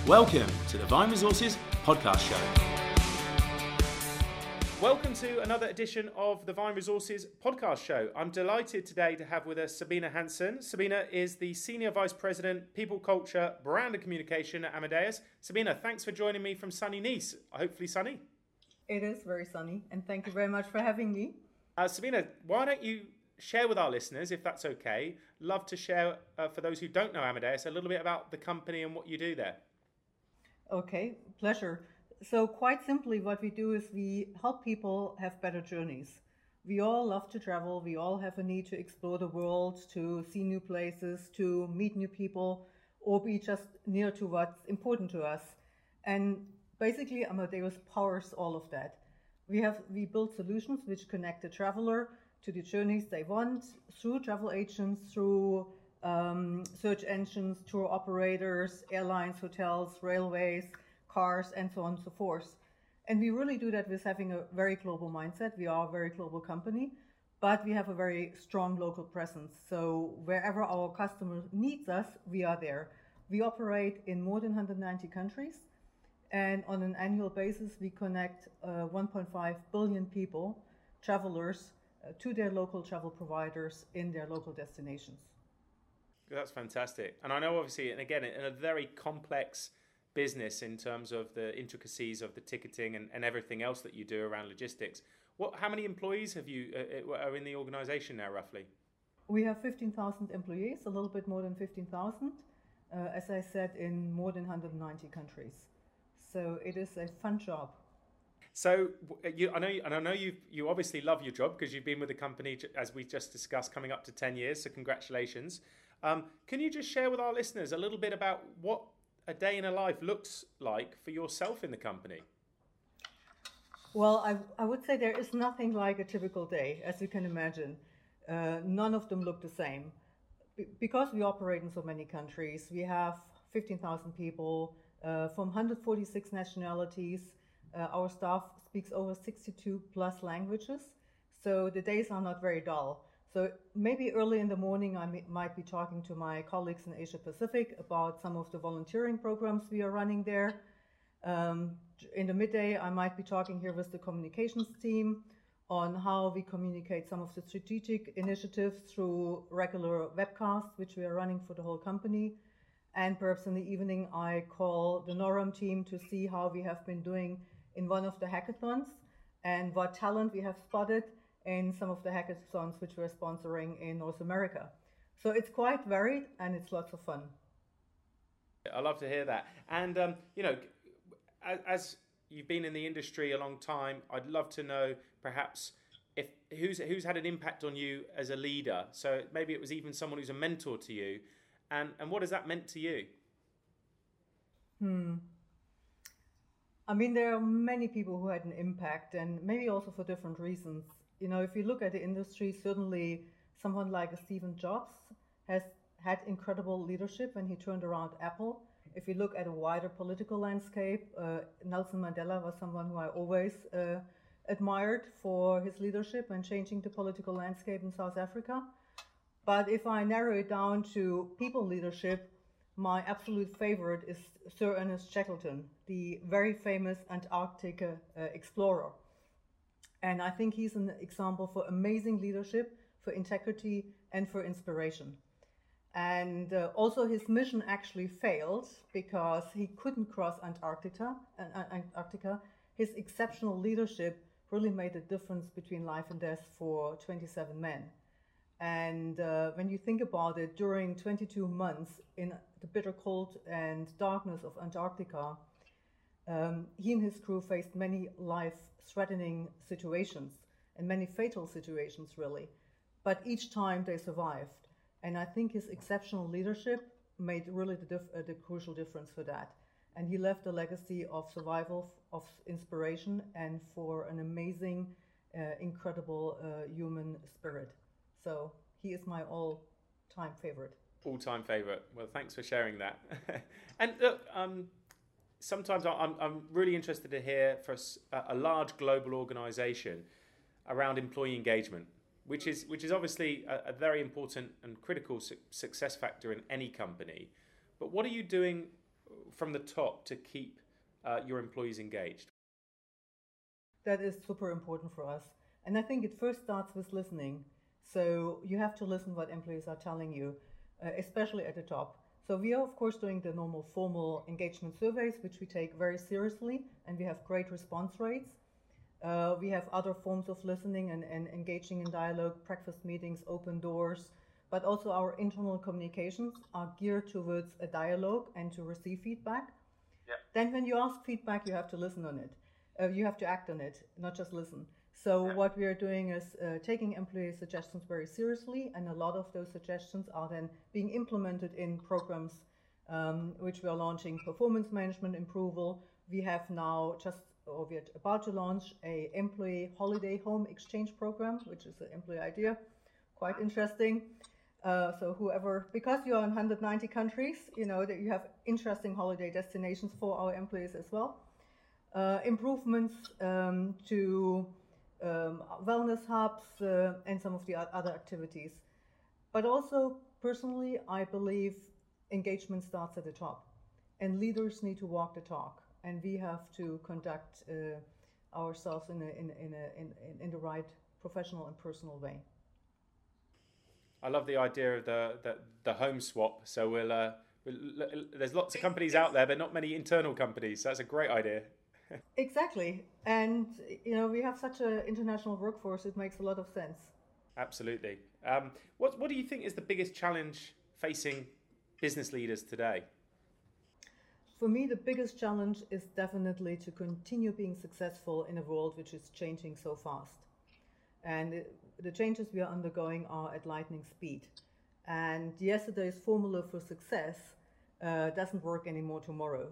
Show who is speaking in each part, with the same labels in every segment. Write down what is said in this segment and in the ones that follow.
Speaker 1: Welcome to the Vine Resources podcast show. Welcome to another edition of the Vine Resources podcast show. I'm delighted today to have with us Sabine Hansen. Sabine is the Senior Vice President, People Culture, Brand and Communication at Amadeus. Sabine, thanks for joining me from sunny Nice. Hopefully sunny.
Speaker 2: It is very sunny, and thank you very much for having me.
Speaker 1: Sabine, why don't you share with our listeners, if that's okay, love to share, for those who don't know Amadeus, a little bit about the company and what you do there.
Speaker 2: Okay, pleasure. So quite simply, what we do is we help people have better journeys. We all love to travel. We all have a need to explore the world, to see new places, to meet new people, or be just near to what's important to us. And basically, Amadeus powers all of that. We build solutions which connect the traveler to the journeys they want through travel agents, through search engines, tour operators, airlines, hotels, railways, cars, and so on and so forth. And we really do that with having a very global mindset. We are a very global company, but we have a very strong local presence. So wherever our customer needs us, we are there. We operate in more than 190 countries, and on an annual basis, we connect 1.5 billion people, travelers, to their local travel providers in their local destinations.
Speaker 1: That's fantastic. And I know, obviously, and again, in a very complex business in terms of the intricacies of the ticketing and everything else that you do around logistics. How many employees have you are in the organization now, roughly?
Speaker 2: We have 15,000 employees, a little bit more than 15,000, as I said, in more than 190 countries. So it is a fun job.
Speaker 1: So I know you obviously love your job because you've been with the company, as we just discussed, coming up to 10 years. So congratulations. Can you just share with our listeners a little bit about what a day in a life looks like for yourself in the company?
Speaker 2: Well, I would say there is nothing like a typical day, as you can imagine. None of them look the same. Because we operate in so many countries, we have 15,000 people from 146 nationalities. Our staff speaks over 62 plus languages, so the days are not very dull. So maybe early in the morning, I might be talking to my colleagues in Asia Pacific about some of the volunteering programs we are running there. In the midday, I might be talking here with the communications team on how we communicate some of the strategic initiatives through regular webcasts, which we are running for the whole company. And perhaps in the evening, I call the NORAM team to see how we have been doing in one of the hackathons and what talent we have spotted in some of the hackathons which we're sponsoring in North America. So it's quite varied and it's lots of fun.
Speaker 1: I love to hear that. And, as you've been in the industry a long time, I'd love to know perhaps who's had an impact on you as a leader. So maybe it was even someone who's a mentor to you. And what has that meant to you?
Speaker 2: I mean, there are many people who had an impact, and maybe also for different reasons. You know, if you look at the industry, certainly someone like Steve Jobs has had incredible leadership when he turned around Apple. If you look at a wider political landscape, Nelson Mandela was someone who I always admired for his leadership when changing the political landscape in South Africa. But if I narrow it down to people leadership, my absolute favorite is Sir Ernest Shackleton, the very famous Antarctic explorer. And I think he's an example for amazing leadership, for integrity, and for inspiration. And also his mission actually failed because he couldn't cross Antarctica. His exceptional leadership really made a difference between life and death for 27 men. And when you think about it, during 22 months in the bitter cold and darkness of Antarctica, he and his crew faced many life-threatening situations and many fatal situations, really. But each time they survived. And I think his exceptional leadership made really the crucial difference for that. And he left a legacy of survival, of inspiration, and for an amazing, incredible human spirit. So he is my all-time favorite.
Speaker 1: All-time favorite. Well, thanks for sharing that. And look, sometimes I'm really interested to hear for a large global organization around employee engagement. which is obviously a very important and critical success factor in any company. But what are you doing from the top to keep your employees engaged?
Speaker 2: That is super important for us. And I think it first starts with listening. So you have to listen what employees are telling you, especially at the top. So we are, of course, doing the normal formal engagement surveys, which we take very seriously, and we have great response rates. We have other forms of listening and engaging in dialogue, breakfast meetings, open doors, but also our internal communications are geared towards a dialogue and to receive feedback.
Speaker 1: Yeah.
Speaker 2: Then when you ask feedback, you have to listen on it. You have to act on it, not just listen. So what we are doing is taking employee suggestions very seriously, and a lot of those suggestions are then being implemented in programs which we are launching. Performance management approval. We have now or we're about to launch a employee holiday home exchange program, which is an employee idea, quite interesting. So whoever, because you are in 190 countries, you know that you have interesting holiday destinations for our employees as well. Improvements to wellness hubs and some of the other activities. But also, personally, I believe engagement starts at the top, and leaders need to walk the talk, and we have to conduct ourselves in the right professional and personal way.
Speaker 1: I love the idea of the home swap. So there's lots of companies out there, but not many internal companies. So that's a great idea.
Speaker 2: Exactly. And, you know, we have such an international workforce, it makes a lot of sense.
Speaker 1: Absolutely. What do you think is the biggest challenge facing business leaders today?
Speaker 2: For me, the biggest challenge is definitely to continue being successful in a world which is changing so fast. And the changes we are undergoing are at lightning speed. And yesterday's formula for success doesn't work anymore tomorrow.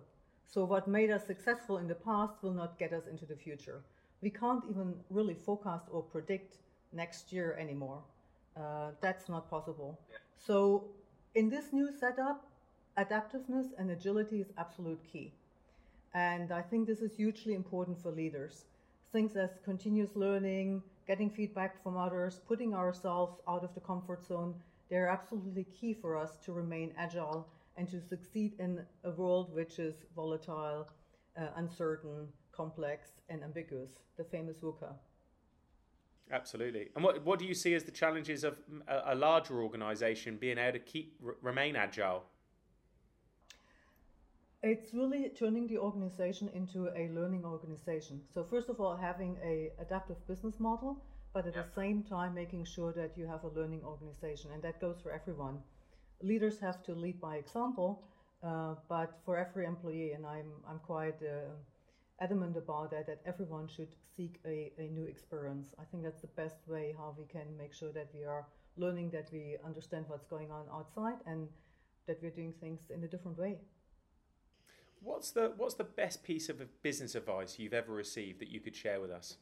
Speaker 2: So what made us successful in the past will not get us into the future. We can't even really forecast or predict next year anymore. That's not possible. So in this new setup, adaptiveness and agility is absolute key. And I think this is hugely important for leaders. Things as continuous learning, getting feedback from others, putting ourselves out of the comfort zone, they're absolutely key for us to remain agile and to succeed in a world which is volatile, uncertain, complex, and ambiguous, the famous VUCA.
Speaker 1: Absolutely. And what do you see as the challenges of a larger organisation being able to remain agile?
Speaker 2: It's really turning the organization into a learning organization. So first of all, having an adaptive business model, but at the same time making sure that you have a learning organization, and that goes for everyone. Leaders have to lead by example, but for every employee, and I'm quite adamant about that everyone should seek a new experience. I think that's the best way how we can make sure that we are learning, that we understand what's going on outside, and that we're doing things in a different way.
Speaker 1: What's the best piece of business advice you've ever received that you could share with us?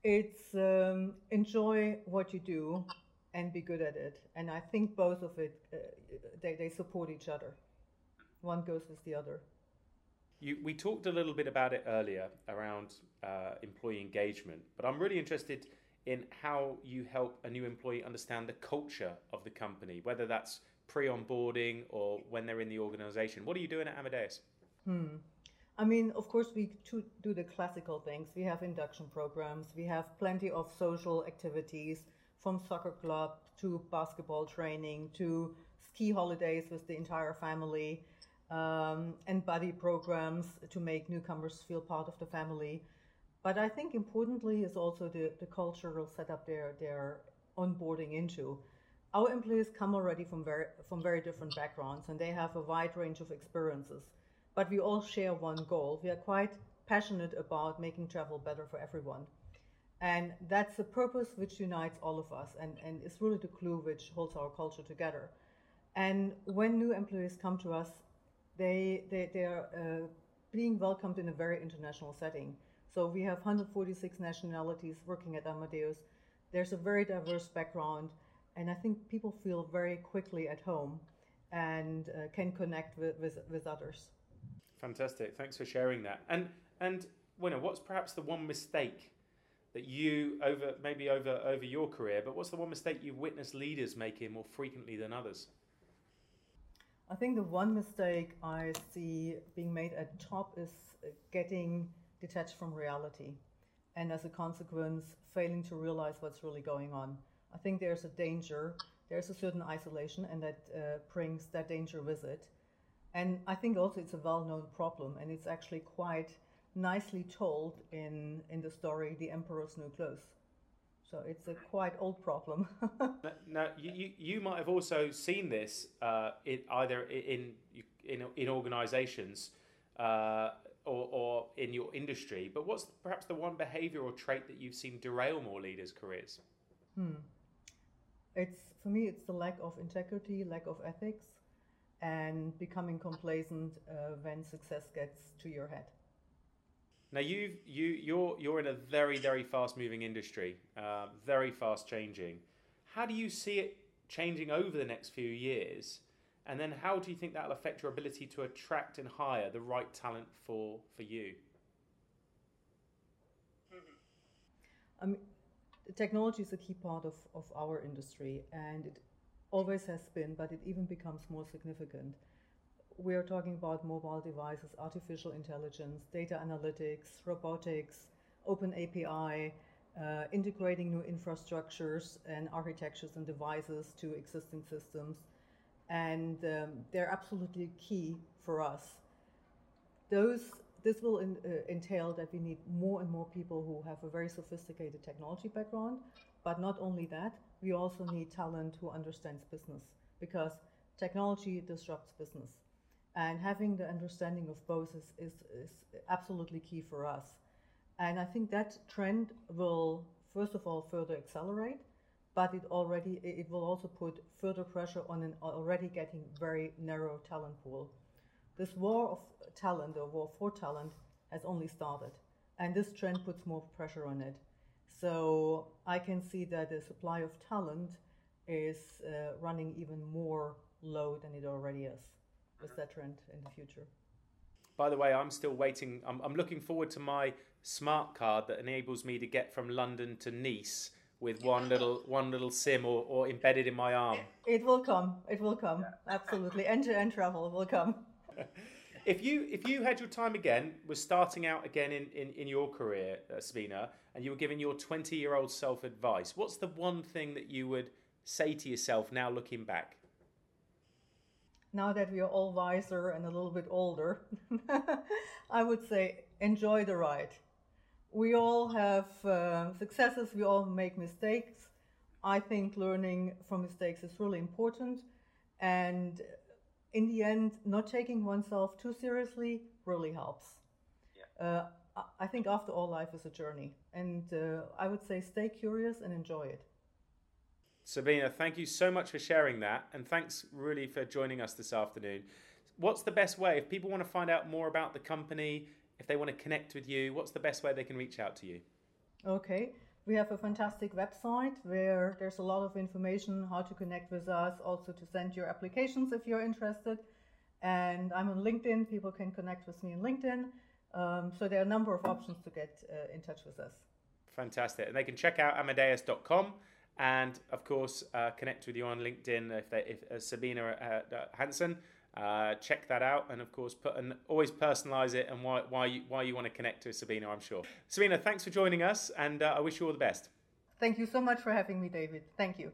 Speaker 2: It's enjoy what you do and be good at it. And I think both of it, they support each other. One goes with the other.
Speaker 1: We talked a little bit about it earlier around employee engagement, but I'm really interested in how you help a new employee understand the culture of the company, whether that's pre-onboarding or when they're in the organization. What are you doing at Amadeus?
Speaker 2: I mean, of course, we do the classical things. We have induction programs. We have plenty of social activities, from soccer club to basketball training to ski holidays with the entire family, and buddy programs to make newcomers feel part of the family. But I think importantly is also the cultural setup they're onboarding into. Our employees come already from very different backgrounds, and they have a wide range of experiences. But we all share one goal. We are quite passionate about making travel better for everyone. And that's the purpose which unites all of us, and is really the glue which holds our culture together. And when new employees come to us, they are being welcomed in a very international setting. So we have 146 nationalities working at Amadeus. There's a very diverse background, and I think people feel very quickly at home and can connect with others.
Speaker 1: Fantastic. Thanks for sharing that. And what's perhaps the one mistake that you over your career, but what's the one mistake you've witnessed leaders making more frequently than others?
Speaker 2: I think the one mistake I see being made at top is getting detached from reality, and as a consequence, failing to realize what's really going on. I think there's a danger, there's a certain isolation, and that brings that danger with it. And I think also it's a well-known problem, and it's actually quite nicely told in the story "The Emperor's New Clothes." So it's a quite old problem.
Speaker 1: Now, you might have also seen this either in organisations or in your industry. But what's perhaps the one behaviour or trait that you've seen derail more leaders' careers?
Speaker 2: For me, it's the lack of integrity, lack of ethics, and becoming complacent when success gets to your head.
Speaker 1: Now you're in a very, very fast moving industry, very fast changing. How do you see it changing over the next few years? And then how do you think that'll affect your ability to attract and hire the right talent for you?
Speaker 2: Technology is a key part of our industry, and it always has been, but it even becomes more significant. We are talking about mobile devices, artificial intelligence, data analytics, robotics, open API, integrating new infrastructures and architectures and devices to existing systems. And they're absolutely key for us. This will entail that we need more and more people who have a very sophisticated technology background, but not only that, we also need talent who understands business, because technology disrupts business. And having the understanding of both is absolutely key for us. And I think that trend will, first of all, further accelerate, but it will also put further pressure on an already getting very narrow talent pool. This war of talent, or war for talent, has only started, and this trend puts more pressure on it. So I can see that the supply of talent is running even more low than it already is. With that trend in the future.
Speaker 1: By the way, I'm still waiting. I'm looking forward to my smart card that enables me to get from London to Nice with one little SIM or embedded in my arm.
Speaker 2: It will come. It will come. Absolutely. End-to-end travel will come.
Speaker 1: If you had your time again, was starting out again in your career, Sabine, and you were giving your 20-year-old self advice, what's the one thing that you would say to yourself now looking back?
Speaker 2: Now that we are all wiser and a little bit older, I would say enjoy the ride. We all have successes, we all make mistakes. I think learning from mistakes is really important. And in the end, not taking oneself too seriously really helps. Yeah. I think after all, life is a journey. And I would say stay curious and enjoy it.
Speaker 1: Sabine, thank you so much for sharing that, and thanks really for joining us this afternoon. What's the best way, if people want to find out more about the company, if they want to connect with you, what's the best way they can reach out to you?
Speaker 2: Okay, we have a fantastic website where there's a lot of information how to connect with us, also to send your applications if you're interested. And I'm on LinkedIn, people can connect with me on LinkedIn. So there are a number of options to get in touch with us.
Speaker 1: Fantastic, and they can check out Amadeus.com. And of course, connect with you on LinkedIn if Sabine Hansen. Check that out, and of course, always personalize it and why you want to connect to Sabine. I'm sure. Sabine, thanks for joining us, and I wish you all the best.
Speaker 2: Thank you so much for having me, David. Thank you.